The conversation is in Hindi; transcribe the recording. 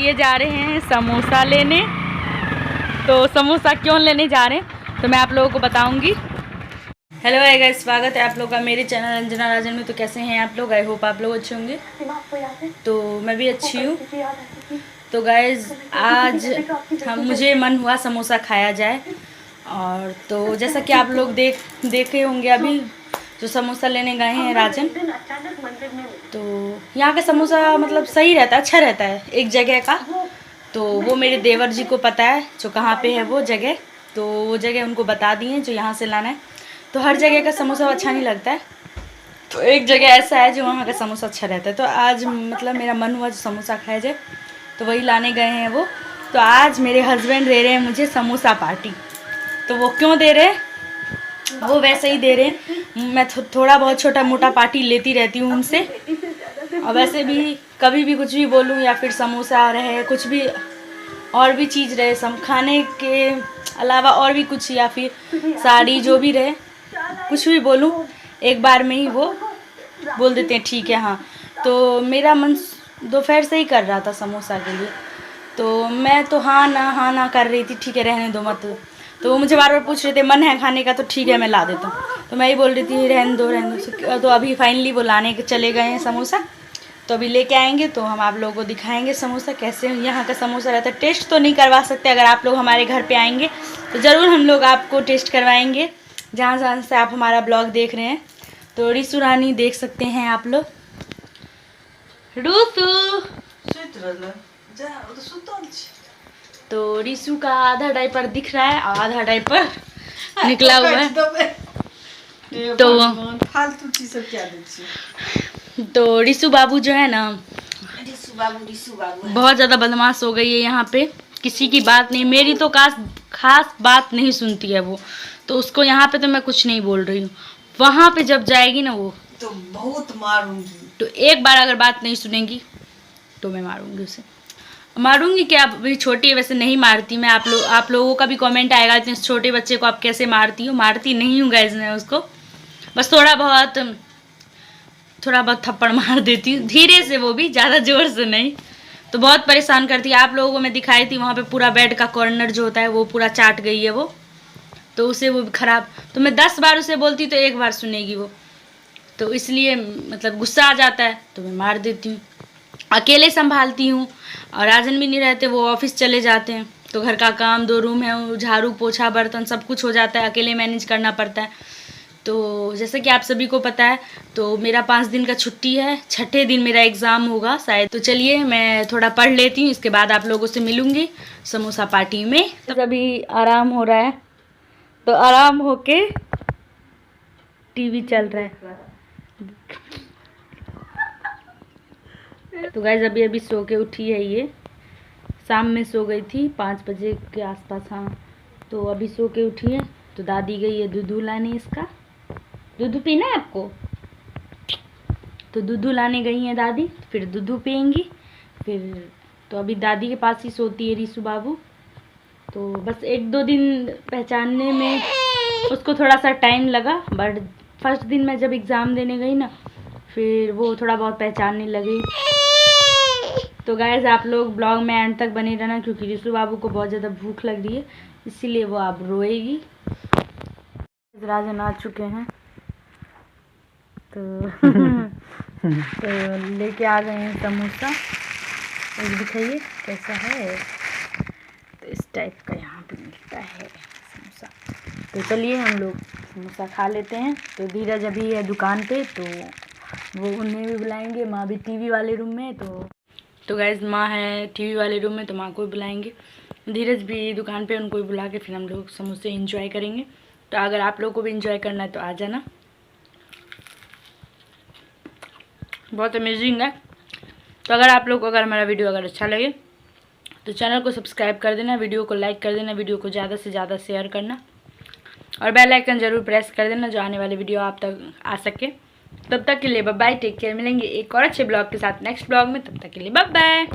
ये जा रहे हैं समोसा लेने। तो समोसा क्यों लेने जा रहे हैं तो मैं आप लोगों को बताऊंगी। हेलो गाइस, स्वागत है आप लोगों का मेरे चैनल अंजना राजन में। तो कैसे हैं आप लोग? आई होप आप लोग अच्छे होंगे। तो मैं भी अच्छी हूँ। तो गाइस आज मुझे मन हुआ समोसा खाया जाए। और तो जैसा कि आप लोग देखे होंगे अभी जो समोसा लेने गए हैं राजन। तो यहाँ का समोसा मतलब सही रहता है, अच्छा रहता है एक जगह का। तो वो मेरे देवर जी को पता है जो कहाँ पे है वो जगह। तो वो जगह उनको बता दिए जो यहाँ से लाना है। तो हर जगह का समोसा अच्छा नहीं लगता है, तो एक जगह ऐसा है जो वहाँ का समोसा अच्छा रहता है। तो आज मतलब मेरा मन हुआ जो समोसा खाया जाए, तो वही लाने गए हैं वो। तो आज मेरे हस्बैंड दे रहे हैं मुझे समोसा पार्टी। तो वो क्यों दे रहे हैं, वो वैसे ही दे रहे हैं। मैं थोड़ा बहुत छोटा मोटा पार्टी लेती रहती हूँ उनसे। और वैसे भी कभी भी कुछ भी बोलूँ या फिर समोसा रहे, कुछ भी और भी चीज़ रहे, खाने के अलावा और भी कुछ, या फिर साड़ी जो भी रहे, कुछ भी बोलूँ एक बार में ही वो बोल देते हैं ठीक है हाँ। तो मेरा मन दोपहर से ही कर रहा था समोसा के लिए। तो मैं तो हाँ ना कर रही थी, ठीक है रहने दो मत। तो वो मुझे बार बार पूछ रहे थे मन है खाने का, तो ठीक है मैं ला देता हूँ। तो मैं ही बोल रही थी रहने दो। तो अभी फाइनली वो लाने चले गए हैं समोसा। तो अभी लेके आएंगे तो हम आप लोगों को दिखाएंगे समोसा कैसे यहाँ का समोसा रहता है। टेस्ट तो नहीं करवा सकते, अगर आप लोग हमारे घर पे आएंगे तो ज़रूर हम लोग आपको टेस्ट करवाएंगे जहाँ जहाँ से आप हमारा ब्लॉग देख रहे हैं। तो रिसु रानी देख सकते हैं आप लोग। तो रिसु का आधा डायपर दिख रहा है और आधा डायपर निकला हुआ है। तो फालतू चीज सब क्या तो रिसु बाबू जो है ना, रिसु बाबू बहुत ज़्यादा बदमाश हो गई है यहाँ पे। किसी की बात नहीं, मेरी तो खास बात नहीं सुनती है वो। तो उसको यहाँ पे तो मैं कुछ नहीं बोल रही हूँ, वहाँ पे जब जाएगी ना वो तो बहुत मारूंगी। तो एक बार अगर बात नहीं सुनेगी तो मैं मारूंगी उसे। मारूंगी क्या, अभी छोटी है वैसे नहीं मारती मैं। आप लोगों का भी कमेंट आएगा इतने छोटे बच्चे को आप कैसे मारती हो। मारती नहीं हूँ गाइस मैं उसको, बस थोड़ा बहुत थप्पड़ मार देती हूँ, धीरे से, वो भी ज़्यादा ज़ोर से नहीं। तो बहुत परेशान करती है। आप लोगों को मैं दिखाई थी वहाँ पे पूरा बेड का कॉर्नर जो होता है वो पूरा चाट गई है वो। तो उसे वो ख़राब, तो मैं 10 बार उसे बोलती तो एक बार सुनेगी वो। तो इसलिए मतलब गुस्सा आ जाता है तो मैं मार देती हूँ। अकेले संभालती हूँ और राजन भी नहीं रहते, वो ऑफिस चले जाते हैं। तो घर का काम, 2 रूम है, झाड़ू पोछा बर्तन सब कुछ हो जाता है, अकेले मैनेज करना पड़ता है। तो जैसे कि आप सभी को पता है तो मेरा 5 दिन का छुट्टी है, 6ठे दिन मेरा एग्ज़ाम होगा शायद। तो चलिए मैं थोड़ा पढ़ लेती हूँ, इसके बाद आप लोगों से मिलूँगी समोसा पार्टी में। तो अभी आराम हो रहा है, तो आराम होके टीवी चल रहा है। तो गाइस अभी सो के उठी है ये, शाम में सो गई थी 5 बजे के आसपास हाँ। तो अभी सो के उठी है। तो दादी गई है दूध लाने, इसका दूध पीना है आपको, तो दूध लाने गई हैं दादी, फिर दूध पियेंगी फिर। तो अभी दादी के पास ही सोती है रिसु बाबू। तो बस 1-2 दिन पहचानने में उसको थोड़ा सा टाइम लगा, बट फर्स्ट दिन मैं जब एग्ज़ाम देने गई ना फिर वो थोड़ा बहुत पहचानने लगी। तो गाइस आप लोग ब्लॉग में एंड तक बने रहना, क्योंकि रिसु बाबू को बहुत ज़्यादा भूख लग रही है, इसीलिए वो अब रोएगी। राजन आ चुके हैं तो लेके आ गए हैं समोसा। एक दिखाइए कैसा है। तो इस टाइप का यहाँ पे मिलता है समोसा। तो चलिए हम लोग समोसा खा लेते हैं। तो धीरज अभी है दुकान पे, तो वो उन्हें भी बुलाएंगे। माँ भी टीवी वाले रूम में। तो गाइस माँ है टीवी वाले रूम में, तो माँ को भी बुलाएंगे। धीरज भी दुकान पे, उनको भी बुला के फिर हम लोग समोसे एंजॉय करेंगे। तो अगर आप लोगों को भी एंजॉय करना है तो आ जाना, बहुत अमेजिंग है। तो अगर आप लोग को हमारा वीडियो अगर अच्छा लगे तो चैनल को सब्सक्राइब कर देना, वीडियो को लाइक कर देना, वीडियो को ज़्यादा से ज़्यादा शेयर करना और बेल आइकन ज़रूर प्रेस कर देना जो आने वाले वीडियो आप तक आ सके। तब तक के लिए बाय बाय, टेक केयर। मिलेंगे एक और अच्छे ब्लॉग के साथ नेक्स्ट ब्लॉग में, तब तक के लिए बाय बाय।